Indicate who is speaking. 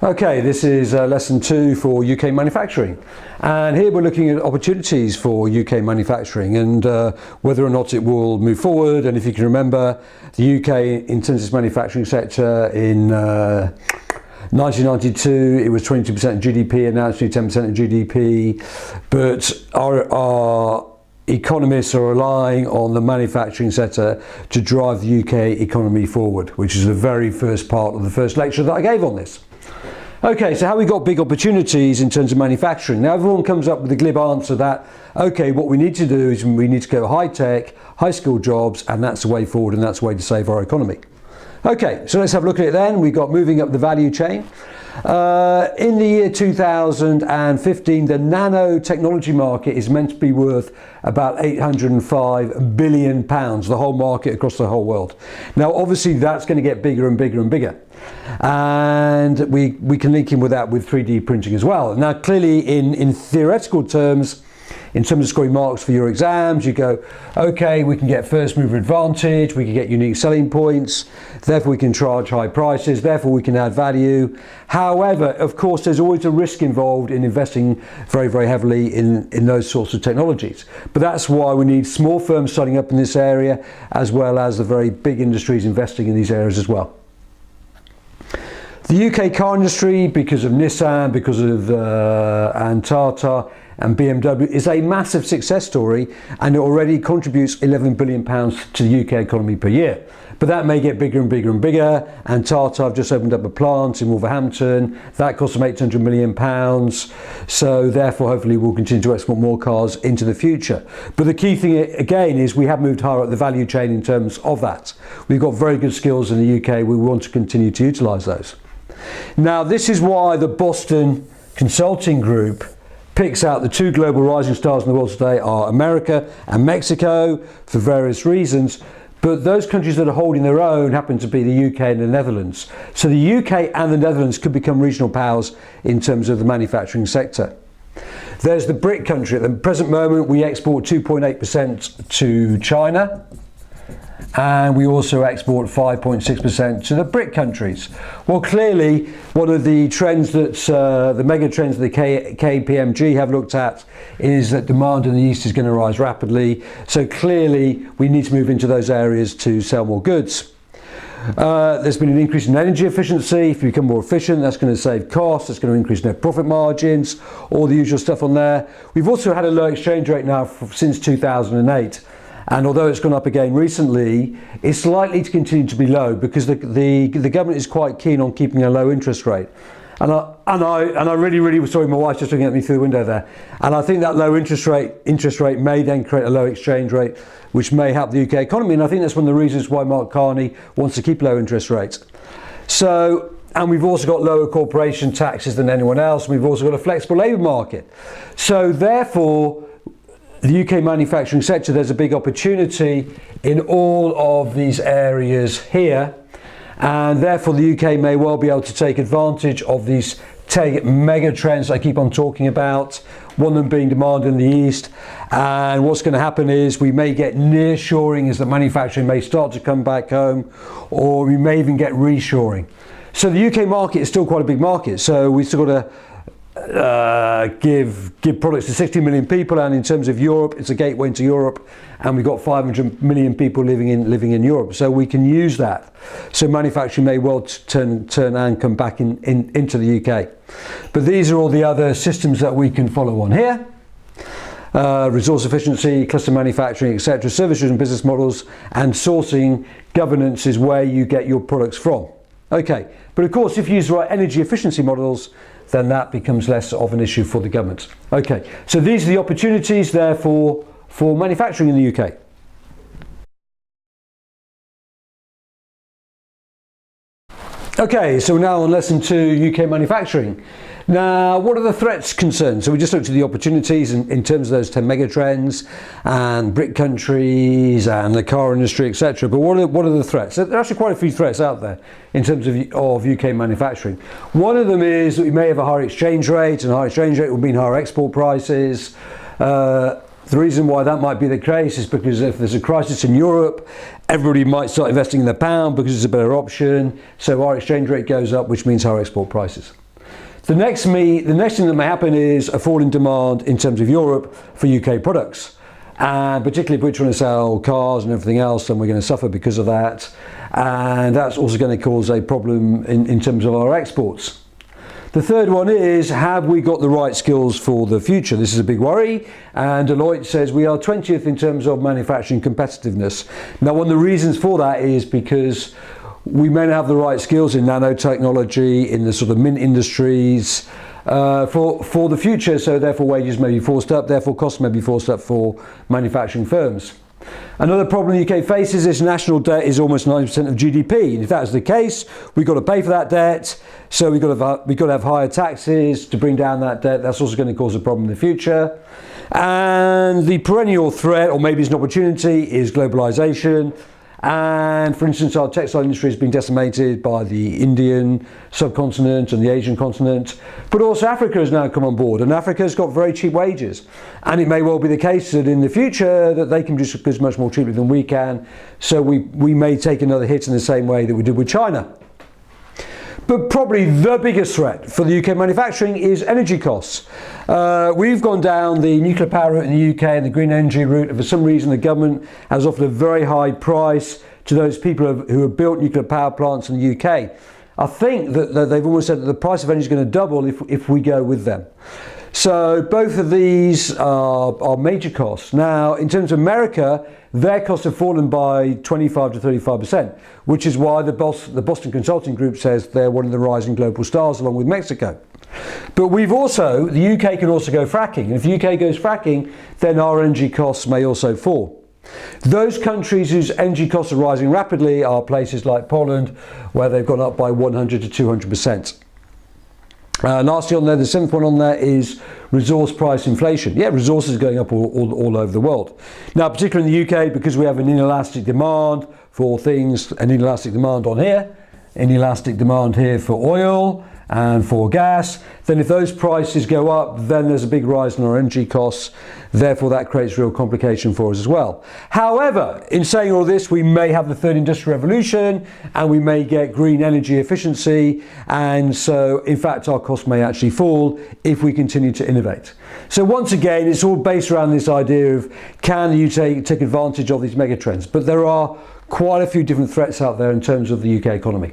Speaker 1: Okay, this is lesson 2 for UK manufacturing, and here we're looking at opportunities for UK manufacturing and whether or not it will move forward. And if you can remember, the UK in terms of its manufacturing sector in 1992 it was 22% of GDP, and now it's 10% of GDP, but our economists are relying on the manufacturing sector to drive the UK economy forward, which is the very first part of the first lecture that I gave on this. Okay, so how we got big opportunities in terms of manufacturing. Now everyone comes up with the glib answer that, okay, what we need to do is we need to go high tech, high skilled jobs, and that's the way forward and that's the way to save our economy. Okay, so let's have a look at it then. We've got moving up the value chain. In the year 2015, the nanotechnology market is meant to be worth about £805 billion, the whole market across the whole world. Now, obviously, that's going to get bigger and bigger and bigger. And we can link in with that with 3D printing as well. Now, clearly, in theoretical terms, in terms of scoring marks for your exams, you go, okay, we can get first mover advantage, we can get unique selling points, therefore we can charge high prices, therefore we can add value. However, of course, there's always a risk involved in investing very, very heavily in those sorts of technologies. But that's why we need small firms starting up in this area, as well as the very big industries investing in these areas as well. The UK car industry, because of Nissan, because of and Tata and BMW, is a massive success story, and it already contributes £11 billion to the UK economy per year. But that may get bigger and bigger and bigger, and Tata have just opened up a plant in Wolverhampton. That cost them £800 million, so therefore hopefully we'll continue to export more cars into the future. But the key thing again is we have moved higher up the value chain in terms of that. We've got very good skills in the UK, we want to continue to utilise those. Now, this is why the Boston Consulting Group picks out the two global rising stars in the world today are America and Mexico for various reasons, but those countries that are holding their own happen to be the UK and the Netherlands. So the UK and the Netherlands could become regional powers in terms of the manufacturing sector. There's the BRIC country. At the present moment, we export 2.8% to China, and we also export 5.6% to the BRIC countries. Well, clearly, one of the trends that the mega trends that the KPMG have looked at is that demand in the East is going to rise rapidly. So clearly, we need to move into those areas to sell more goods. There's been an increase in energy efficiency. If you become more efficient, that's going to save costs, that's going to increase net profit margins, all the usual stuff on there. We've also had a low exchange rate now since 2008. And although it's gone up again recently, it's likely to continue to be low because the government is quite keen on keeping a low interest rate. And I really was sorry, my wife's just looking at me through the window there. And I think that low interest rate may then create a low exchange rate, which may help the UK economy. And I think that's one of the reasons why Mark Carney wants to keep low interest rates. So, and we've also got lower corporation taxes than anyone else. And we've also got a flexible labour market. So therefore, the UK manufacturing sector, there's a big opportunity in all of these areas here, and therefore the UK may well be able to take advantage of these mega trends I keep on talking about, one of them being demand in the East. And what's going to happen is we may get nearshoring as the manufacturing may start to come back home, or we may even get reshoring. So the UK market is still quite a big market, so we've still got to give products to 60 million people, and in terms of Europe, it's a gateway into Europe, and we've got 500 million people living in Europe, so we can use that. So manufacturing may well turn and come back into the UK. But these are all the other systems that we can follow on here. Resource efficiency, cluster manufacturing, etc., services and business models, and sourcing governance is where you get your products from. Okay, but of course, if you use the right energy efficiency models, then that becomes less of an issue for the government. Okay, so these are the opportunities therefore for manufacturing in the UK. Okay, so now on lesson 2, UK manufacturing. Now, what are the threats concerned? So we just looked at the opportunities in terms of those 10 mega trends and BRIC countries and the car industry, etc. But what are the threats? There are actually quite a few threats out there in terms of UK manufacturing. One of them is that we may have a higher exchange rate, and a higher exchange rate will mean higher export prices. The reason why that might be the case is because if there's a crisis in Europe, everybody might start investing in the pound because it's a better option. So our exchange rate goes up, which means higher export prices. The next thing that may happen is a fall in demand in terms of Europe for UK products. And particularly if we're trying to sell cars and everything else, then we're going to suffer because of that. And that's also going to cause a problem in terms of our exports. The third one is, have we got the right skills for the future? This is a big worry, and Deloitte says we are 20th in terms of manufacturing competitiveness. Now, one of the reasons for that is because we may not have the right skills in nanotechnology, in the sort of mint industries, for the future, so therefore wages may be forced up, therefore costs may be forced up for manufacturing firms. Another problem the UK faces is national debt is almost 90% of GDP. And if that's the case, we've got to pay for that debt, so we've got to have higher taxes to bring down that debt. That's also going to cause a problem in the future. And the perennial threat, or maybe it's an opportunity, is globalization. And for instance, our textile industry has been decimated by the Indian subcontinent and the Asian continent, but also Africa has now come on board, and Africa has got very cheap wages. And it may well be the case that in the future that they can produce goods much more cheaply than we can, so we may take another hit in the same way that we did with China. But probably the biggest threat for the UK manufacturing is energy costs. We've gone down the nuclear power route in the UK and the green energy route, and for some reason the government has offered a very high price to those people who have built nuclear power plants in the UK. I think that they've almost said that the price of energy is going to double if we go with them. So both of these are major costs. Now, in terms of America, their costs have fallen by 25 to 35%, which is why the Boston Consulting Group says they're one of the rising global stars along with Mexico. But the UK can also go fracking. And if the UK goes fracking, then our energy costs may also fall. Those countries whose energy costs are rising rapidly are places like Poland, where they've gone up by 100 to 200%. Lastly on there, the seventh one on there is resource price inflation. Yeah, resources are going up all over the world. Now, particularly in the UK, because we have an inelastic demand for things, an inelastic demand on here, inelastic demand here for oil and for gas, then if those prices go up, then there's a big rise in our energy costs. Therefore, that creates real complication for us as well. However, in saying all this, we may have the third industrial revolution and we may get green energy efficiency. And so, in fact, our costs may actually fall if we continue to innovate. So once again, it's all based around this idea of can you take advantage of these megatrends? But there are quite a few different threats out there in terms of the UK economy.